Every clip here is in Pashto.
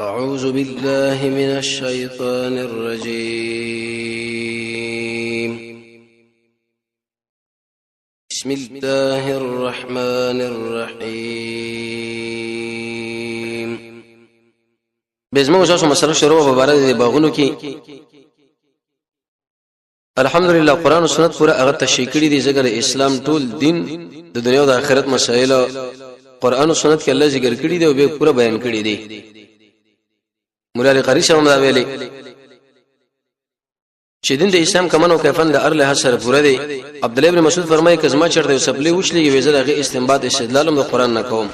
أعوذ بالله من الشيطان الرجيم. بسم الله الرحمن الرحيم. بزمو جاسو مسله شروع مبارک باغونو کې الحمدلله قرآن او سنت پورا هغه تشریح دي ذکر اسلام ټول دین د دنیا او د آخرت مسائل قرآن او سنت کې الله ذکر کړی دی او به پورا بیان کړی دی. مولا قاری شوم دا ویلي چې دین د اسلام کمنو کفن د ارله سره پوره دی. عبد الله ابن مسعود فرمایي کزما چرته سپلی وشلې ویزه دغه استنباط استدلال د قرآن نه کوم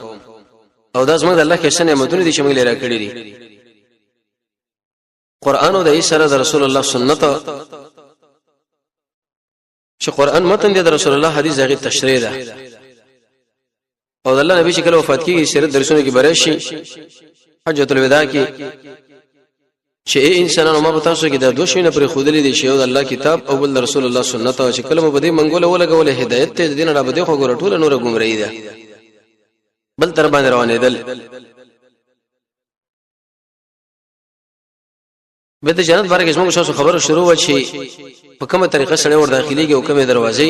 او دا زموږ د الله کې سن نعمتونه دي چې موږ لري کړی دي. قرآن او د سره د رسول الله سنت چې قرآن متن دی د رسول الله حدیث هغه تشریح ده او د الله نبی چې کله وفات کیږي سیرت درسونه کې برشي حجۃ الوداع کې چې انسانانو ما پتا سو کې د دوه شینه پر خودلې دي چې د الله کتاب او بل رسول الله سنت او چې کله مبدی منګوله ولګول هدایت ته دین را بده خو ګور ټول نور ګمړی ده بل تر باندې روانې دل به د جنت بارے کې موږ خبرو شروع و چې په کومه طریقه سره ور داخليږي او کومه دروازې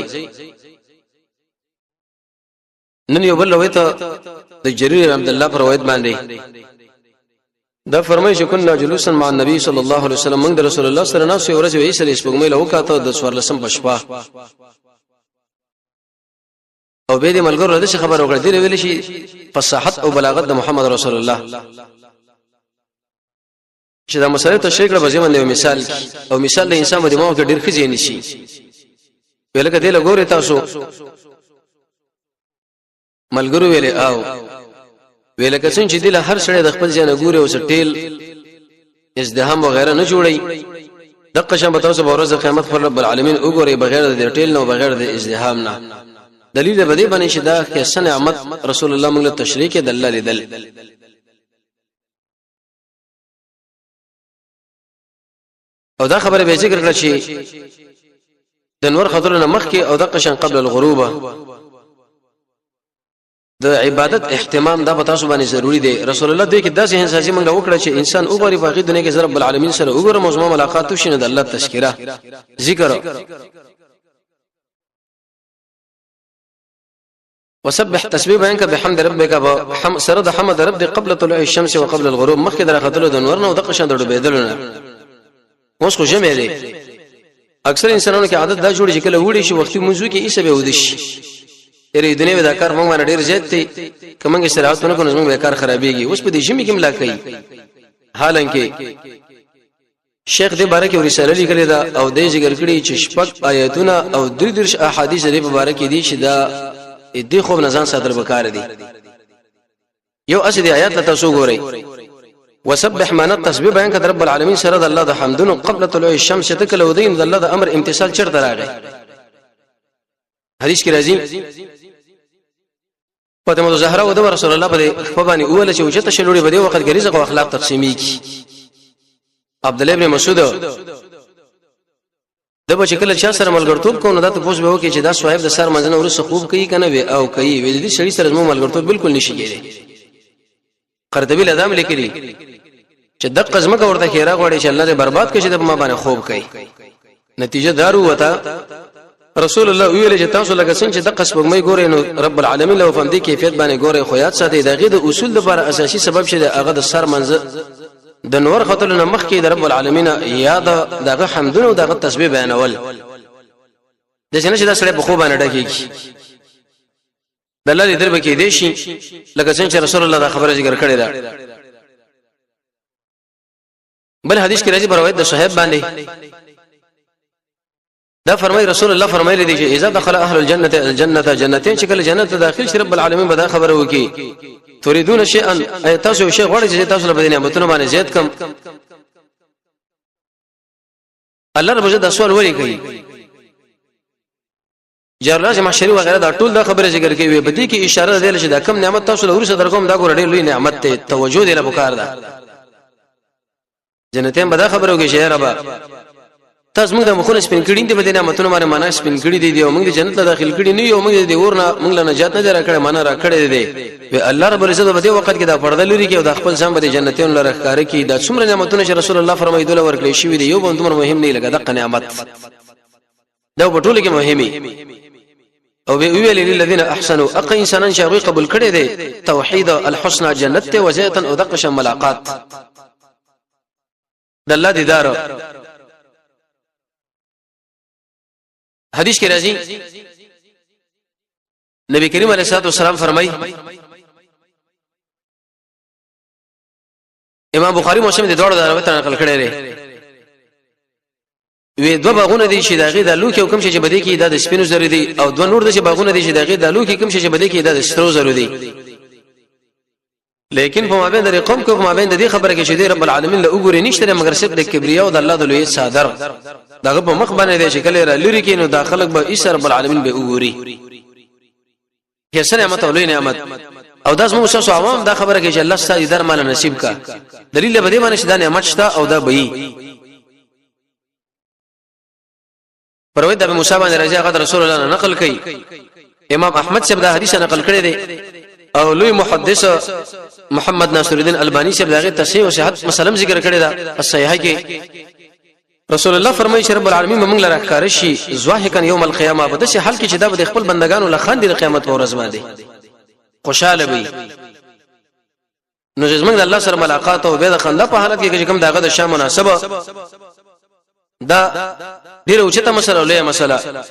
نن یو بل لويته د جرير عبد الله پر روایت باندې دا فرمایي چې كنا جلوسا مع النبي صلى الله عليه وسلم موږ د رسول الله صلی الله علیه وسلم سره سپوږمۍ له وکاته د سوارلسم پښپا او به دې ملګرو د خبر وکړه دی ویل شي فصاحت او بلاغت د محمد رسول الله چې دا مسله تشریح کړه بځه باندې مثال او مثال د انسان د دماغ کې ډېر خزي نشي ویل کده له ګوره تاسو ملګرو ویل او ویل کسن چې دله هر سړی د خپل ځای نه ګوره او سټیل ازدحام وغیرہ نه جوړي دغه شان به تاسو په ورځ قیامت پر رب العالمین وګورئ بغیر د ټیل نه او بغیر د ازدحام نه دلیل به دې باندې چې دا حسن نعمت رسول الله موږ له تشریح کې دلل لیدل او دا خبره به ذکر کړه چې د نور خطرونه مخکې او د قشن قبل الغروب د عبادت اهتمام دا پتا سو باندې ضروری دی. رسول الله دې کې داسې انسان موږ وکړه چې انسان وګوري باقي دنیا کې رب العالمین سره وګوره موضوع ملاقات وشینه د الله تذکرہ ذکر وسبح تسبيح بينك بحمد ربك سرد حمد رب قبل طلوع الشمس وقبل الغروب مخکې درختلو د نور نه او د قشن د ډوبېدلونه اوس خو جمع دی. اکثر انسانانو کې عادت دا جوړ شي کله وړي شي وختي موضوع کې ایسه به ودش یره دنیا دا کار موږ باندې ډیر زیات دی کومه استراحتونه کوو موږ به کار خرابېږي اوس په دې شمې کې ملا کوي. حالانکه شیخ دې باره کې رساله لیکلې ده او دې ذکر کړی چې شپږ آیاتونه او درې احادیث دې په باره کې دي چې دا دې خو نزان صدر وکړه دي. یو اصلي آیات تاسو ګورئ وسبح من التسبيح بیان کړه رب العالمین سره د الله د حمدونو قبل طلوع الشمس تکلو دین د الله د امر امتثال چرته راغی. حدیث کې راځي فاطمه زهرا او د رسول الله په باندې اوله چې وجته شلوړي بده وخت غریزه او اخلاق تقسیمي کی. عبد الله ابن مسعود د بچ کله چا سره ملګرتوب کوو نو دا ته پوښتنه وکړي چې دا صاحب د سر منځنه ورسره خوب کوي کنه وي او کوي ویل دي شړی سره مو ملګرتوب بالکل نشي کېږي. قرطبی لدام لیکلی چې دغه ځمکه ورته خیره غوړي چې الله دې برباد کړي د ما باندې خوب کوي. نتیجه دارو وتا رسول الله ویل چې تاسو لکه څنګه چې د قصبګمې ګورئ نو رب العالمین له فهم دي کیفیت باندې ګورئ خو یاد ساتئ دغه د اصول لپاره اساسي سبب شه هغه د سر منځ د نور خطرونه مخ کې د رب العالمین یاد دغه حمدونه او دغه تسبیح بیانول د څنګه چې د سره په خو باندې ډکیږي دلالي دربه کې دي شي لکه څنګه چې رسول الله دا خبره ذکر کړې ده. بل حدیث کې راځي روایت د صحیح باندې دا فرمای رسول الله فرمایلی دی چې اذا دخل اهل الجنه الجنه جنتين شکل جنت داخل شي رب العالمین به دا خبره وکي تريدون شيئا اي تاسو شی غواړئ چې تاسو له نعمتونو باندې زیات کم الله رب عزت سوال ولي کوي جرلاج محشری وغیرہ دا ټول دا خبره ذکر کوي به دي کې اشاره ده چې دا کم نعمت تاسو له ورسره درکوم دا ګور ډېر لوی نعمت ته توجه دی له بکار ده. جنتین به دا خبره وکي چې رب تاسو موږ د مخونه سپین کړي دي په دې نعمتونو باندې معنا سپین کړي دي او موږ د جنت ته داخل کړي نه یو موږ د ورنه موږ له نجات نه راکړه معنا راکړه دي وی الله رب العزت په دې وخت کې دا پرده لري کې او د خپل ځان په جنتونو لره ښکار کې دا څومره نعمتونه چې رسول الله فرمایي دوله ورکړي شي دی یو به دومره مهم نه لګا د نعمت دا په ټولو کې مهمي او به ویل للذین احسنوا اق انسانان شاوی قبول کړي دي توحید الحسنى جنت او زیتن او دقش ملاقات د الله دیدار حدیث کې راځي نبی کریم علیه الصلاه والسلام فرمایي امام بخاری مسلم د دوړو د روایت نقل کړي لري وی دو باغونه دي چې داغه د لوکي حکم چې بده کې د سپینو زری دي او دو نور د چې باغونه دي چې داغه د لوکي حکم چې بده کې د سترو زری دي لیکن په مابین د قوم کې په مابین د دې خبره کې چې رب العالمین له وګوري نشته مگر صرف د کبریا او د الله د لوی صادر دغه په مخ باندې دي چې کله را لوري کې نو داخلك به ایس رب العالمین به وګوري هي سره نعمت او لوی نعمت او داس مو شاسو عوام دا خبره کې چې الله ستاسو در مال نصیب کا دلیل به دې باندې چې دا نعمت شته او دا به پروید ابو موسی باندې رضی الله رسول الله نقل کړي امام احمد سے دا حدیث نقل کړی دی او لوی محدث محمد ناصر الدین البانی سے دغه تصحیح او صحت مسلم ذکر کړی دا صحیح کې رسول الله فرمایي چې رب العالمین موږ لره ښکار شي زواهکن یوم القیامه په داسې حال کې چې دا به خپل بندگانو لخان دي قیامت په ورځ باندې خوشاله وي نو زمونږ د الله سره ملاقات او به د خندا په حالت کې چې کوم داغه د شام مناسبه دا ډیره اوچته مسله ولې مسله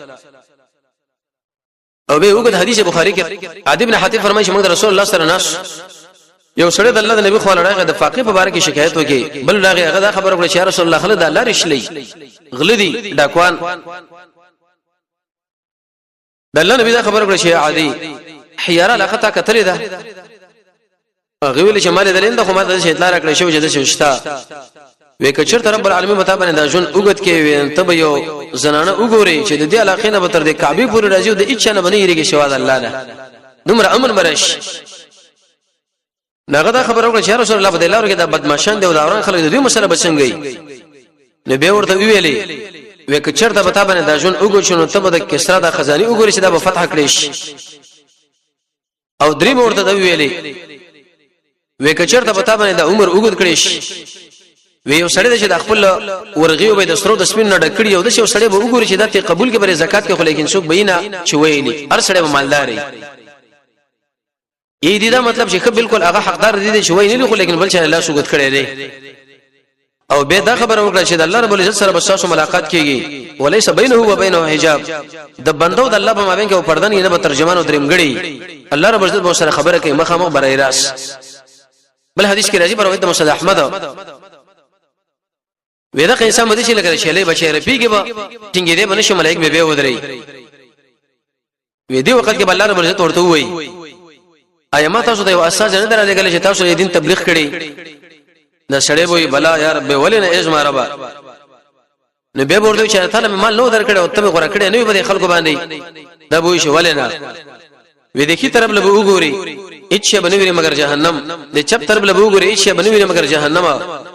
او به وګد حدیث بخاری کې عادی بن حاتم فرمایي چې موږ رسول الله صلی الله علیه وسلم یو سړی د الله د نبی خو لړغه د فقيه په باره کې شکایت وکي بل راغی هغه دا خبره کړه چې رسول الله خلد الله رښلې غلدي ډاکوان د الله نبی دا خبره کړه چې عادی حیاره لقطه کتلې ده هغه ویل چې مال دلین د خو ما د شیطان راکړې شو چې د شوشتا وې کچر رب العالمین متا باندې دا جون وګت کې وې ته به یو زنانه وګوري چې د دې علاقې نه به تر دې کعبه پورې راځي او د اچ نه بنې یریږي شواز الله نه دومره امن برش ناغه دا خبره وکړه چې رسول الله په دلاره کې د بدمعشان دی او دا وران خلک د دې مسله بچنګي نو به ورته ویلې وې کچر ته متا باندې دا جون وګو شنو ته به د کسرا د خزاني وګوري چې دا به فتح کړي شي او درې ورته دا ویلې وې کچر ته متا باندې د عمر وګد کړي شي وی یو سړی چې د خپل ورغیو به د سرو د سپین نه ډکړي او د یو سړی به وګوري چې د ته قبول کې بر زکات کې خو لیکن څوک بینه چې ویلي هر سړی مالداري یی دې دا مطلب چې بالکل هغه حقدار دي چې ویلي خو لیکن بل چې الله سوګت کړي دی او به دا خبره وکړه چې د الله رب العزت سره بساسو ملاقات کیږي وليس بينه وبينه حجاب د بندو د الله په مابین کې پردن نه به ترجمان او ترجمګړي الله رب العزت به سره خبره کوي مخامخ برای راس بل حدیث کې راځي پر مسند احمد وېدا که انسان مده شي لګره شلې بچي رپیږي به ټینګې دې بنشي ملائک به ودرې وې دې وخت کې الله رب عزت ورته وایي ايما تاسو ته یو اساس نه درته لګل چې تاسو دین تبلیغ کړي دا سړی وایي بلا یا رب ولنه اجما ربا نو به ورته چې تعالی مال نو درکړي او ته غره کړي نه به خلکو باندې دا وایي چې ولنه وې دې کی طرف له وګوري اچ بنوي مگر جهنم د چپ طرف له وګوري اچ بنوي مگر جهنم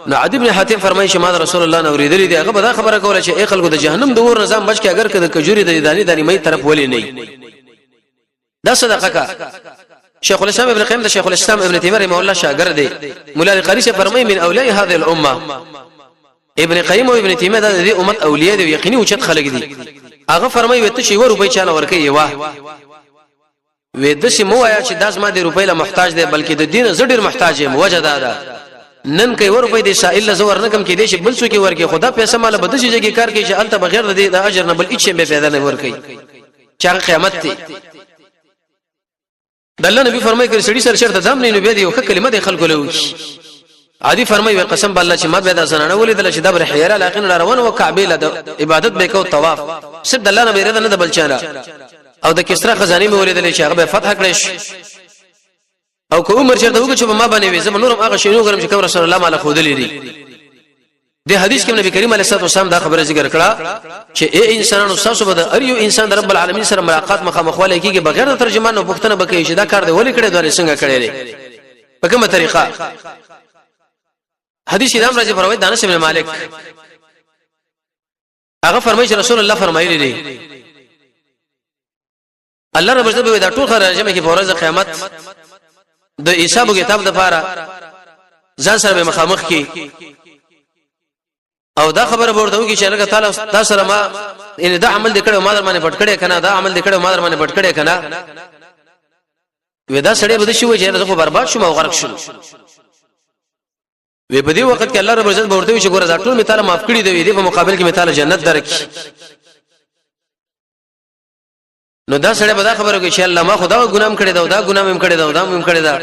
نو عدی بن حاتم فرمایي چې ما رسول الله نو ورېدلې دی هغه به خبره کوله چې اي خلکو د جهنم د ور نظام بچ کې اگر کده کجوري د دانی مې طرف ولې نه دا صدقه کا شیخ الاسلام ابن قیم د شیخ الاسلام ابن تیمیه رحمه الله شاګرد دی مولا القاری سے فرمایي من اولیاء هذه الامه ابن قیم او ابن تیمیه د دې امت اولیاء دی یقیني او چت خلک دي هغه فرمایي وته شی ور روپۍ چاله ورکې واه وې د سیمو آیا چې داس ما د روپۍ له محتاج دی بلکې د دین زړه محتاج یم وجه دا نن کوي ور روپۍ د سائل زور نه کم کې دي چې بل څوک ورکې خدا پیسې مال بده شي چې کار کوي چې الته بغیر د اجر نه بل هیڅ به پیدا نه ورکې چې قیامت ته د الله نبی فرمایي کړي سړي سره شرط دام نه نو به دی یو کلمه د خلکو له عادي فرمایي قسم بالله چې ما به دا زنانه ولیدل چې د بر حیره لاقین روان او کعبه له عبادت به کو طواف صرف د الله نبی رضا نه د بلچاله او د کسرا خزانه مې ولیدل چې هغه به فتح کړي او کو عمر چرته وګ چې ما باندې وې زم نورم هغه شینو غرم چې کوم رسول الله مال خود لري د حدیث کې نبی کریم علیه الصلاه والسلام دا خبره ذکر کړه چې اے انسانانو تاسو به د اریو انسان د رب العالمین سره ملاقات مخامخواله کیږي بغیر د ترجمان او پښتنه بکې چې دا کار دی ولې کړي دوی څنګه کړي لري په کومه طریقه حدیث امام راځي فروید دانش ابن مالک هغه فرمایي رسول الله فرمایلی دی الله رب عزت به دا ټول خرجمه کې فورز قیامت د حساب کتاب د پاره ځان سره به مخامخ کی او دا خبره ورته وکي چې الله تعالی تاسو سره ما ان دا عمل دکړو ما در باندې پټ کړي کنه دا عمل دکړو ما در باندې پټ کړي کنه ودا سړی بده شو چې زه خو برباد شوم او غرق شوم وی په دې وخت کې الله رب عزت ورته وی چې ګوره دا ټول مثال معاف کړي دی دې په مقابل کې مثال جنت درکې نو دا سړی به دا خبره کوي چې الله ما خدا ګنام کړی دا ګنام هم کړی دا هم کړی دا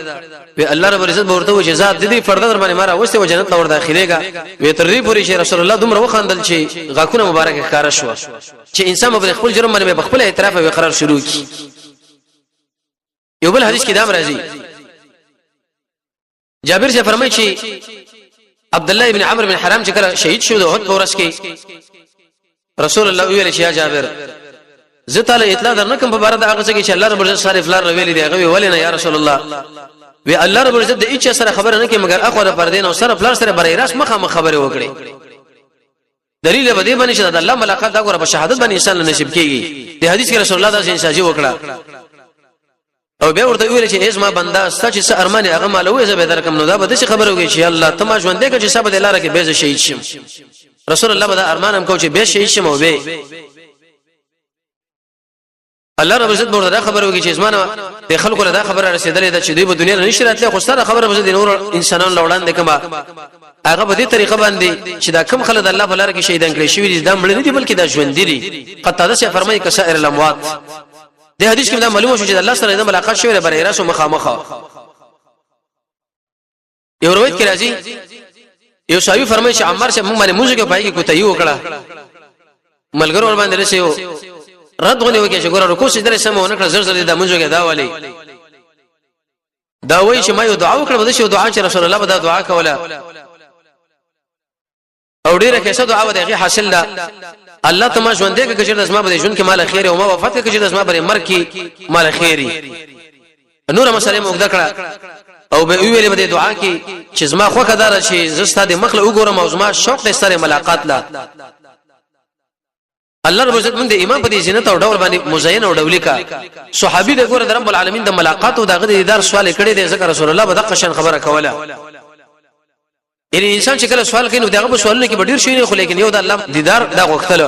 وی الله رب عزت ورته وی چې ذات دې فردا در باندې مارا وسته و جنت لور داخليګا وی تر دې پوری چې رسول الله دومره وخندل چې غاکونه مبارک ښکارا شو چې انسان په خپل جرم باندې خپل اعتراف او اقرار شروع کی یو بل حدیث کې دا راځي جابر سے فرمایي چې عبد الله ابن عمرو بن حرام چې کله شهید شو د احد په ورځ کې رسول الله ویل چې یا جابر زه تعالی اطلاع درنکم په بار د هغه څه کې چې الله رب عزت صارف لار ویل دی هغه ولنه یا رسول الله وی الله رب عزت د هیڅ سره خبره نه کوي مګر اخوره پر دین او سره فلار سره برای راس مخه خبره وکړي دلیل به دې باندې چې د الله ملاقات دا غره په شهادت باندې انسان نصیب کیږي د حدیث کې رسول الله دا انساجي وکړه او بیا ورته ویل چې اسما بندا سچ څه ارمان هغه مالوي زه به درکم نو دا به څه خبره وکړي چې الله تما ژوند دې کې چې سبب دلاره کې به شهید شم رسول الله به ارمان هم کو چې به شهید شم او به الله رب عزت ورته خبره وکړي چې اسمانه د خلکو له دا خبره رسیدلې ده چې دوی په دنیا نه نشراتله خو ستاره خبره به د نور انسانانو لوړان کما هغه په دې طریقه باندې چې دا کم خلک الله په لار کې شهیدان کړي شوی دي دا مړ نه دي بلکې دا ژوند دي قطاده سے فرمایي کسائر الاموات د حدیث کې دا معلومه شو چې الله سره د ملاقات شوی برای راسو مخامخه یو روایت کې راځي یو صحابي فرمایي چې عمر سے موږ باندې موږ کې پای کې کوتای وکړه ملګرو ور باندې رسېو رد غونې وکړي چې ګوره رکوع سجده سمونه کړ زر زر دا موږ کې دا ولي دا وایي چې ما یو دعا وکړه بده شو دعا چې رسول الله به دا دعا کوله او ډیره کې څه دعا و دغه حاصل ده الله تما ژوند دې کې چې د اسما په ژوند کې مال خیر او ما وفات کې چې د اسما په مرګ کې مال خیری نور مسله موږ دکړه او به ویلې به دعا کې چې زما خو کدار شي زستا د مخله وګورم او زما شوق د سره ملاقات لا الله رب عزت من د امام په دې زینت او ډول باندې مزین او ډولې کا صحابي د ګور د رب العالمین د ملاقات او دغه دیدار سوال کړي د ذکر رسول الله بدقه شان خبره کوله یعنی انسان چې کله سوال کوي نو دغه په سوالونه کې ډیر شي نه خو لیکن یو د الله دیدار دا غوښتل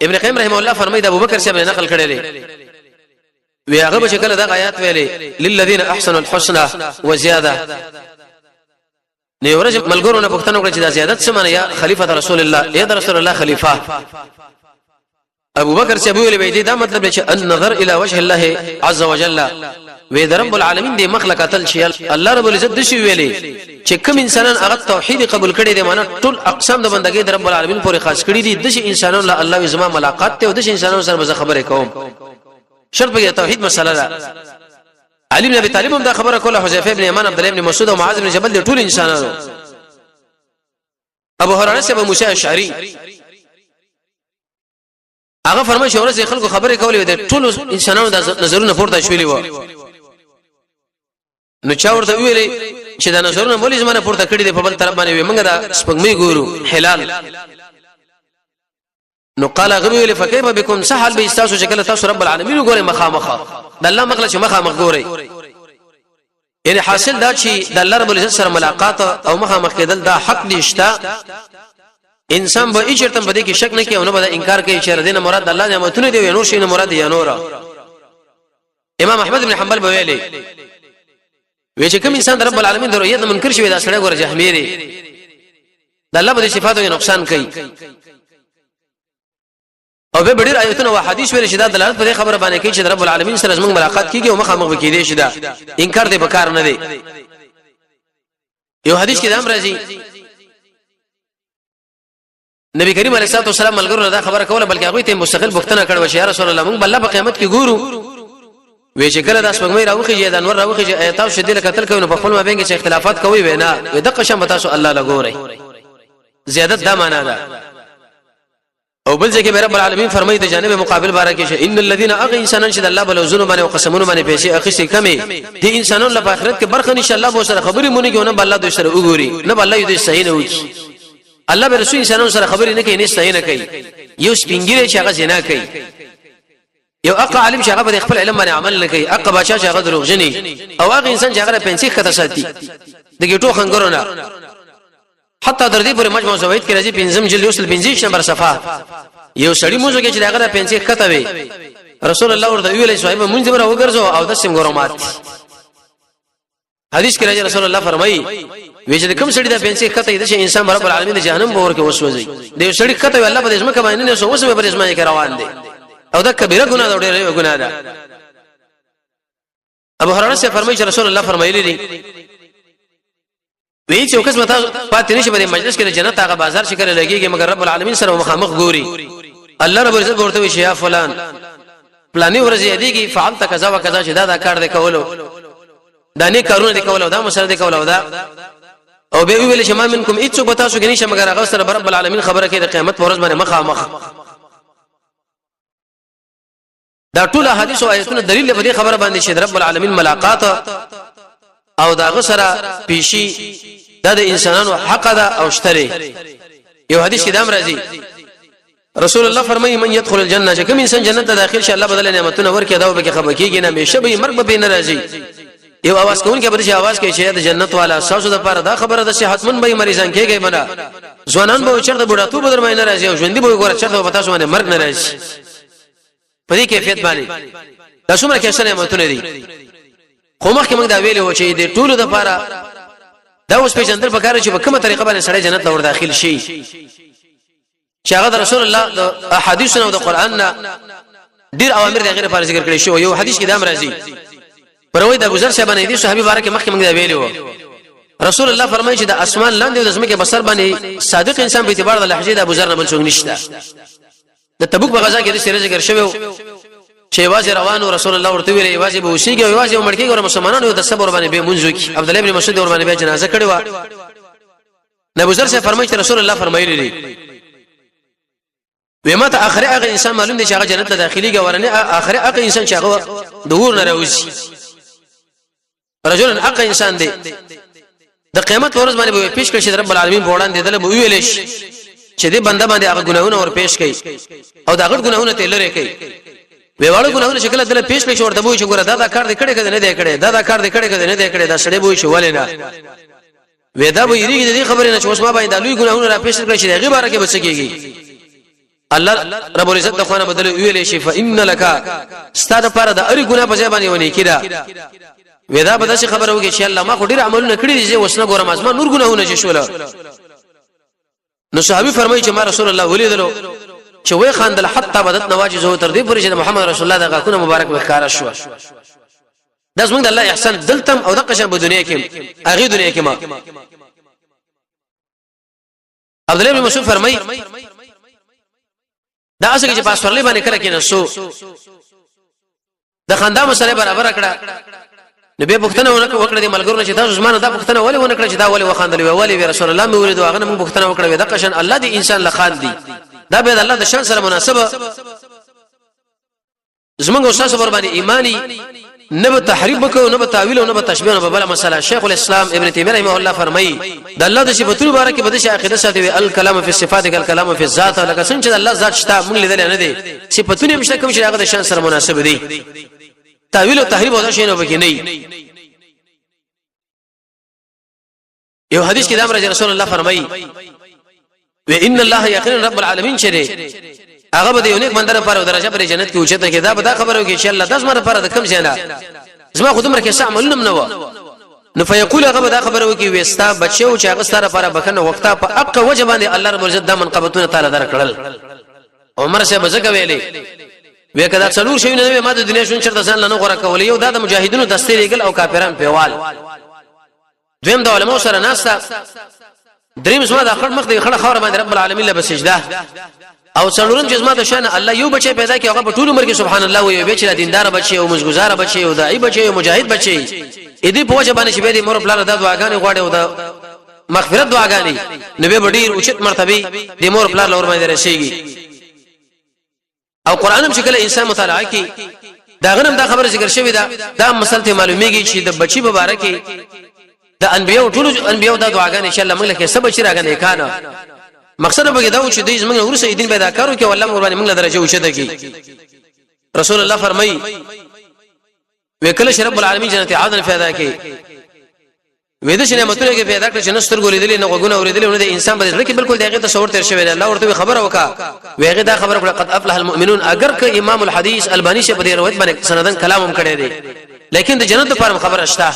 ابن قیم رحمه الله فرمایي د ابوبکر صاحب نقل کړي لري وی هغه به کله د آیات ویلي للذین احسنوا الحسنى وزياده نو ورځ ملګرو نه پوښتنه وکړه چې دا زیادت څه معنی یا خلیفہ رسول الله یا رسول الله خلیفہ ابو بکر صاحب ویلي دا مطلب چې النظر الى وجه الله عز وجل وی رب العالمین دی مخلوقاتل شي الله رب العزت د شي ویلي چې کوم انسانان هغه توحید قبول کړي دي معنی ټول اقسام د بندګۍ د رب العالمین پورې خاص کړي دي د شي انسانانو له الله زما ملاقات ته او د شي انسانانو سره به خبرې کوم شرط په توحید مسله ده علي بن ابي طالب هم دا خبره کوله حذیفه ابن یمان عبد الله ابن مسعود او معاذ بن جبل ټول انسانانو ابو هريره ابو موسی اشعری هغه فرمایي چې ورته خلکو خبرې کولې د ټول انسانانو د نظرونو پورته شولې و نو چا ورته ویلي چې دا نظرونه مولې زمانه پورته کړې دي په بل طرف باندې موږ دا سپګمې ګورو حلال نو قال غوی فكيف بكم سهل به استاسو شکل تاسو رب العالمین ګوره مخامخه د الله مخله چې مخامخ ګوره یعنی حاصل دا چې د الله رب العزت سره ملاقات او مخامخ کېدل دا حق دي شته انسان به اجرتم بده کې شک نه کوي او نه به انکار کوي چې دینه مراد الله نعمتونه دی نور شي نه مراد یا نور امام احمد بن حنبل به ویلي وی چې کوم انسان رب العالمین د رؤیت منکر شوی دا سره ګوره جهمیری د الله په صفاتو نقصان کوي او به ډېر آیتونه او حدیث ویل چې دا دلالت په خبره باندې کوي چې رب العالمین سره زموږ ملاقات کیږي او مخامخ کیږي شي دا انکار دې بکار نه دی یو حدیث کې دا راځي نبی کریم علیه الصلاه والسلام ملګرو دا خبره کوله بلکې هغه ته مستقل بوختنه کړو چې یا رسول الله موږ بل په قیامت کې ګورو وی چې کله د اسمګمې راوخیږي د انور راوخیږي ایتاو شدیل قتل کوي نو په خپل مابین کې اختلافات کوي وینا د قشم تاسو الله لګوري زیادت دا معنا ده او بل ځکه رب العالمین فرمایي د جانب مقابل باره کې ان الذين اغى انسانان شد الله بل وزن باندې او قسمونه باندې پیسې اخیستې کمي دي انسانانو لپاره آخرت کې برخه ان شاء الله به سره خبرې مونږ کې نه بل الله دوی سره وګوري نه بل الله دوی صحیح نه وږي الله به رسول انسانانو سره خبرې نه کوي، نشته نه کوي. یو سپینګری چې هغه زنا کوي، یو اقا عالم چې هغه په خپل علم باندې عمل نه کوي، اقا بچا چې هغه دروغجني، او هغه انسان چې هغه پنځه کته ساتي د ګټو خنګرونه. حتی در دې پورې مجموع زوید کې راځي 5 جلد 25 نمبر صفحه یو سړی موږ کې چې هغه پنځه کته وي، رسول الله ورته ویلې صاحب مونږ به وګرځو او د سیم ګورمات. حدیث کې راځي رسول الله فرمایي وی چې کوم سړی د پنځه کته د انسان رب العالمین د جهنم به ورکه وسوځي، د سړی کته الله په دې اسمه باندې نه اوس به پر اسمه کې روان دي، او دا کبیره ګناه ده، ډېره ګناه ده. ابو هريره سے فرمایي چې رسول الله فرمایلی دي وی چې اوس مته پاتې نشي په مجلس کې جنت هغه بازار شکر لګيږي مگر رب العالمین سره مخامخ ګوري. الله رب عزت ورته وی یا فلان پلاني ورځي دیږي فعلت کذا وکذا چې دا کار دی کولو، دا نه کارونه دی کولو، دا مسله دی کولو، دا او به ویل چې ما منکم اڅو بتا سو کې نشه مگر هغه سره رب العالمین خبره کوي د قیامت ورځ باندې مخامخ. دا ټول احادیث او آیتونه دلیل په دې خبره باندې چې رب العالمین ملاقات او دا غسره پیشي دا د انسانانو حق ده او شتري. یو حدیث کې دام راځي رسول الله فرمایي من يدخل الجنه چې کوم انسان جنت ته داخل شي الله بدل نعمتونه ورکړي دا به خبر کیږي نه همیشه به مرګ به نه راځي. یو आवाज کوون کې به شي आवाज کوي چې د جنت والا اساسو د پاره دا خبره ده چې حتمن به مریضان کېږي بنا ځوانان به چرته بډاتو بدر مې نه راځي او ژوند به ګور چرته پتا شو باندې مرګ نه راځي. په دې کیفیت باندې دا څومره کې سره نعمتونه دي. خو مخکې موږ دا ویلو چې د ټولو د پاره دا اوس په جندل په کار چې په کومه طریقه باندې سړی جنت لور داخل شي چې هغه رسول الله د احادیث او د قران نه ډیر اوامر د غیر فارغ ذکر کړی شو. یو حدیث کې دا راځي پروي د ابو ذر صاحب باندې دي صحابي بارک مخکې موږ دا ویلو رسول الله فرمایي چې د اسمان لاندې د زمکه بسر باندې صادق انسان په اعتبار د لهجه د ابو ذر نه بل څوک نشته. د تبوک په غزا کې د سره ذکر شوی چې واځي روانو رسول الله ورته ویلي واځي به وشيږي او واځي عمر کې ګور مسلمانانو د صبر باندې به منځو کې عبد الله ابن مسعود ور باندې به جنازه کړي و. ابو ذر صاحب فرمایي چې رسول الله فرمایلی دي ومت اخر هغه انسان معلوم دي چې هغه جنت ته داخلي ګورنه اخر هغه انسان چې هغه دور نه راوځي رجل هغه انسان دی د قیامت ورځ باندې به پیش کړي رب العالمین بوړان دي دله ویلې چې دې بنده باندې هغه ګناهونه ور پیش کړي او دا غټ ګناهونه ته لری کوي ویواړو ګناهونه شکل دله پیش کړي ورته وایي چې ګوره دا کار دې کړي کړي نه دې کړي دا کار دې کړي کړي نه دې کړي دا سړی وایي چې ولې نه ودا به یریږي دې خبرې نه چې اوس ما باندې لوی ګناهونه را پیش کړي چې هغه باره کې بچيږي. الله رب العزت د خوانه بدل ویلې شي فإن لك ستاره پر د اړ ګناه په ځای باندې ونی کړه ودا به داسې خبره وږي چې الله ما خو ډیر عملونه کړی دي چې وسنه ګورم ازما نور ګناهونه چې شول. نو صحابي فرمایي چې ما رسول الله ولیدلو چې وې خاندل حتی بدت نواجزه تر دې پورې چې محمد رسول الله دغه کونه مبارک وکړه شو. دا زموږ د الله احسان دلتم او د قشن په دنیا کې اغه دنیا کې ما عبد الله بن مسعود فرمایي دا اسه چې پاسورلې باندې کړه کې نسو د خندا مسله برابر کړه نبی پښتنه وکړه د ملګرو چې تاسو زمانه دا پښتنه ولې ونه کړه چې دا ولې وخاندل وی رسول الله مې ولید واغه موږ پښتنه وکړه دا قشن الله دی انسان لخان دی دا به الله د شان سره مناسبه زمونږ استاد صبر باندې ایمانی نه به تحریف وکړو نه به تعویل او نه به تشبیه نه به بل مسله. شیخ الاسلام ابن تیمیه رحمه الله فرمایي د الله د صفاتونو باره کې بده شي عقیده ساتي الکلام فی الصفات کلام فی الذات لکه څنګه چې الله ذات شته موږ لیدل نه دي صفاتونه مشته کوم چې هغه د شان سره مناسب دي تعویل او تحریف او شی نه وکړي نه. یو حدیث کې د امر رسول الله فرمایي و ان الله یقینا رب العالمین شری هغه به یو نیک بندر پر درجه پر جنت کې اوچته کې دا به دا خبره وکړي چې الله د زمره پر د کم ځای زما خود مرکه سعمل نو نو فیقول هغه دا خبره وکړي وستا بچو چې هغه ستاره پر بکنه وخته په حق وجبان الله رب عزت د منقبتونه تعالی درکړل. عمر سے بزګه ویلې وکدا څلور شي نه ما د دنیا شون چرته ځان نه غوړه کولې یو د مجاهدونو دستې لګل او کافرانو پیوال دویم د علماء سره ناستا دریم زما د اخر مخ د خړه خبره باندې رب العالمین له سجده او څلورم جسمه د شان الله یو بچي پیدا کی هغه په ټول عمر کې سبحان الله وي بچی دیندار بچي او مزګزار بچي او دای بچي او مجاهد بچي اې دې په وجه باندې چې به دې مور پلان د دعاګانې غواړي او د مغفرت دعاګانې نبی بډیر اوچت مرتبه دې مور پلان لور باندې رسیږي. او قران هم شکل انسان مطالعه کی دا غنم دا خبره ذکر شوی دا مسله معلومیږي چې د بچي مبارکي د انبیو ټول انبیو د دعاګانې ان شاء الله موږ له سبا چې راغنه کانه مقصد به دا و چې دوی زمونږ ورسې دین پیدا کارو کې والله مور باندې موږ له درجه وشته کی رسول الله فرمایي وکله رب العالمین جنت عدن پیدا کی وېد شنه متره کې پیدا کړ چې نستر ګولې دي نه غوونه اورېدل نه د انسان په ځل کې بالکل دغه تصور تر شوی دی الله ورته خبره وکا وېغه دا خبره کړه قد افلح المؤمنون اگر که امام الحديث الباني شه په دې روایت باندې سندن کلام هم کړی دی لیکن د جنت لپاره خبر اشتا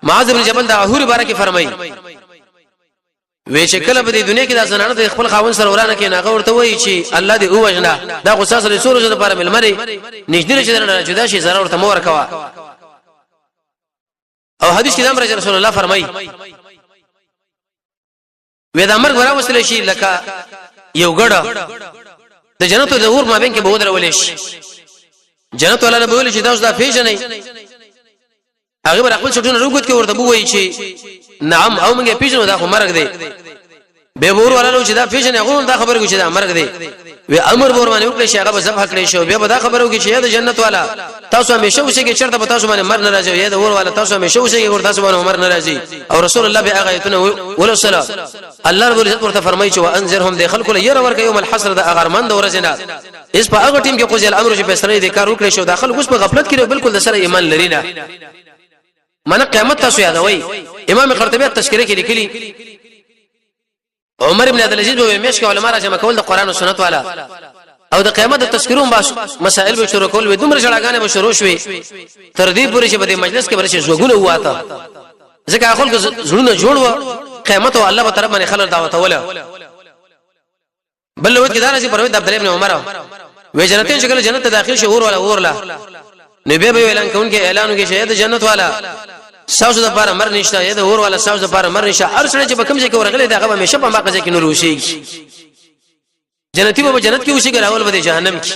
معاذ بن جبل دا احور بارکه فرمایي وې چې کله په دې دنیا کې د زنانه د خپل خاوند سره ورانه کې ناغه ورته وایي چې الله دې او وجنا دا غصاص رسول الله لپاره ملمري نږدې چې درنه جدا شي زره ورته مور کوا او حدیث کې امر رسول الله فرمایي وې دا امر غره وسله شي لکه یو ګړه د جنت د اور مابین کې به ودرولې شي جنت ولا نه بولی چې دا اوس دا پیژنې هغه بر خپل څټونه روغت کې ورته بووي چې نعم او موږ پیژنو دا خو مرګ دی به ور ولا نو چې دا پیژنې هغه دا خبره کوي چې دا مرګ دی و امر ور باندې وکړي چې هغه به ذبح کړي شو به دا خبره کوي چې دا جنت والا تاسو همیشه وسه کې چرته تاسو باندې مر نه راځي یا دا ور والا تاسو همیشه وسه کې ور تاسو باندې مر نه راځي او رسول الله به هغه ایتونه ول صلا الله رب العزت ورته فرمایي چې وانذرهم د خلق له ير ورک يوم الحسر د اغرمند ورزنا اس په هغه ټیم کې قضیه الامر چې فیصله دې کار وکړي شو داخل اوس په غفلت کې بالکل د سره ایمان لري نه من قیامت تاسو یادوي امام قرطبی تذکرہ کې لیکلي عمر ابن عبد العزيز به مشک علماء راځي مکول د قران او سنت والا او د قیامت د تذکرون باش مسائل به شروع کول و دومره شړاګانې به شروع شوي تر دې پورې چې په مجلس کې ورشي زوګونه واته ځکه خلک زړونه جوړ و قیامت او الله په طرف باندې خلک دعوت ولا بل وخت کې دا راځي پروي د عبد الله ابن عمر و جنتین شکل جنت داخل شي اور ولا اورلا نبی به اعلان کوي کې اعلان کوي چې د جنت والا ساوس د پاره مر نشته یا د اور والا ساوس د پاره مر نشته هر څه چې په کوم ځای کې ورغلي دا هغه همیشه په ماقزه کې نور وشي جنتی به جنت کې وشي ګراول به جهنم کې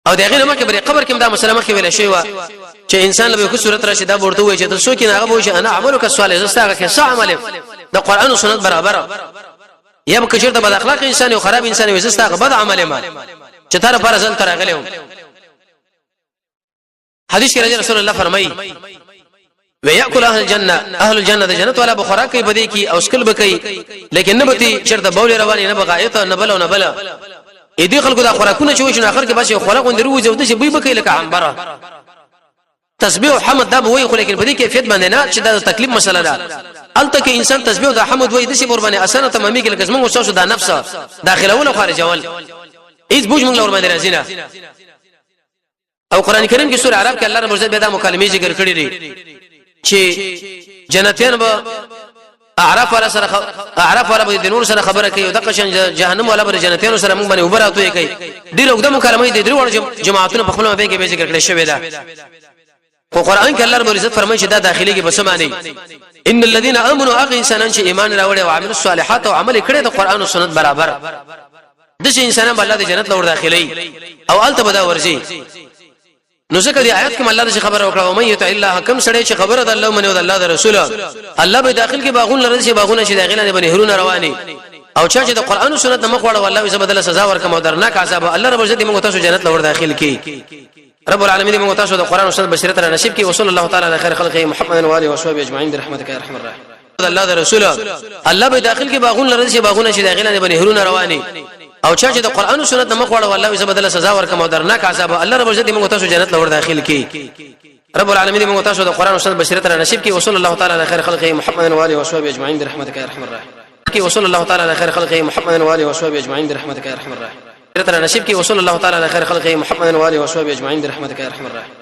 او دغه نه مکه بری قبر کې دا مسلمان کې ویل شي وا چې انسان له کوم صورت راشي دا ورته وي چې تاسو کې هغه وایي انا عملک الصالح زستاګه کې صح عمل د قران او سنت برابر یا به کچرته بد اخلاق انسان او خراب انسان وي زستاګه بد عمل ما چې تر پر ځل تر غلې حدیث کې رسول الله فرمایي ويأكل اهل الجنه د جنت والا بخورا کوي بدی کی او اسکل بکئی لیکن نبتی چرته بول رواني نه بغایت نه بل نه بل اې دې خلکو دا خوراکونه چې وښنه اخر کې بس خلق وندروي زو د شي بي بکئی لکه عنبره تسبیح او حمد دا وایي خو لیکن بدی کیفیت باندې نه چې دا تکلیف مسله ده الته کې انسان تسبیح او حمد وایي د شي قربانه اسانه تمامي کې لکه زموږ وسو دا نفس داخله ولا خارج اول هیڅ بوج موږ لور باندې راځي نه او قران کریم کې سورہ عرب کې الله رب عزت به دا مکالمه ذکر کړی دي چې جنتیان به اعراف ولا به د نور سره خبره کوي او د قشن جهنم ولا به جنتیان سره موږ باندې وبراته کوي ډیر وګړه مکالمه دي درو جماعتونو په خپل مابین کې به ذکر کړی شوی دا خو قران کې الله رب عزت فرمایي چې دا داخلي کې بس معنی ان الذين امنوا اغ انسانان چې ایمان راوړي او عمل الصالحات او عمل کړي د قران او سنت برابر د شي انسانان بل د جنت لور داخلي او الته بدا ورځي نو ځکه دی آیات کې الله د خبره وکړه او مې ته الا حکم سړی چې خبره د الله منو او د الله د رسول الله به داخل کې باغون لري چې باغونه چې داخلانه بنه هرونه رواني او چا چې د قران او سنت مخ وړه والله یې بدله سزا ورکوم او درناک عذاب الله رب عزت موږ تاسو جنت لور داخل کی رب العالمین موږ تاسو د قران او سنت بشریت را نصیب کی وصلی الله تعالی علی خیر خلقه محمد و علیه و صحبه اجمعین برحمتک یا ارحم الراحمین الله د رسول الله به داخل کې باغون لري چې باغونه چې داخلانه بنه هرونه رواني او چا چې د قران او سنت مخ وړه والله یې بدله سزا ورکوم او درناک عذاب الله رب عزت موږ تاسو جنت لور داخل کی رب العالمین موږ تاسو د قران او سنت بشریت را نصیب کی وصلی الله تعالی علی خیر خلقه محمد و علیه و صحبه اجمعین برحمتک یا ارحم الراحمین کی وصلی الله تعالی علی خیر خلقه محمد و علیه و صحبه اجمعین برحمتک یا ارحم الراحمین نصیب کی وصلی الله تعالی علی خیر خلقه محمد و علیه و صحبه اجمعین برحمتک یا ارحم الراحمین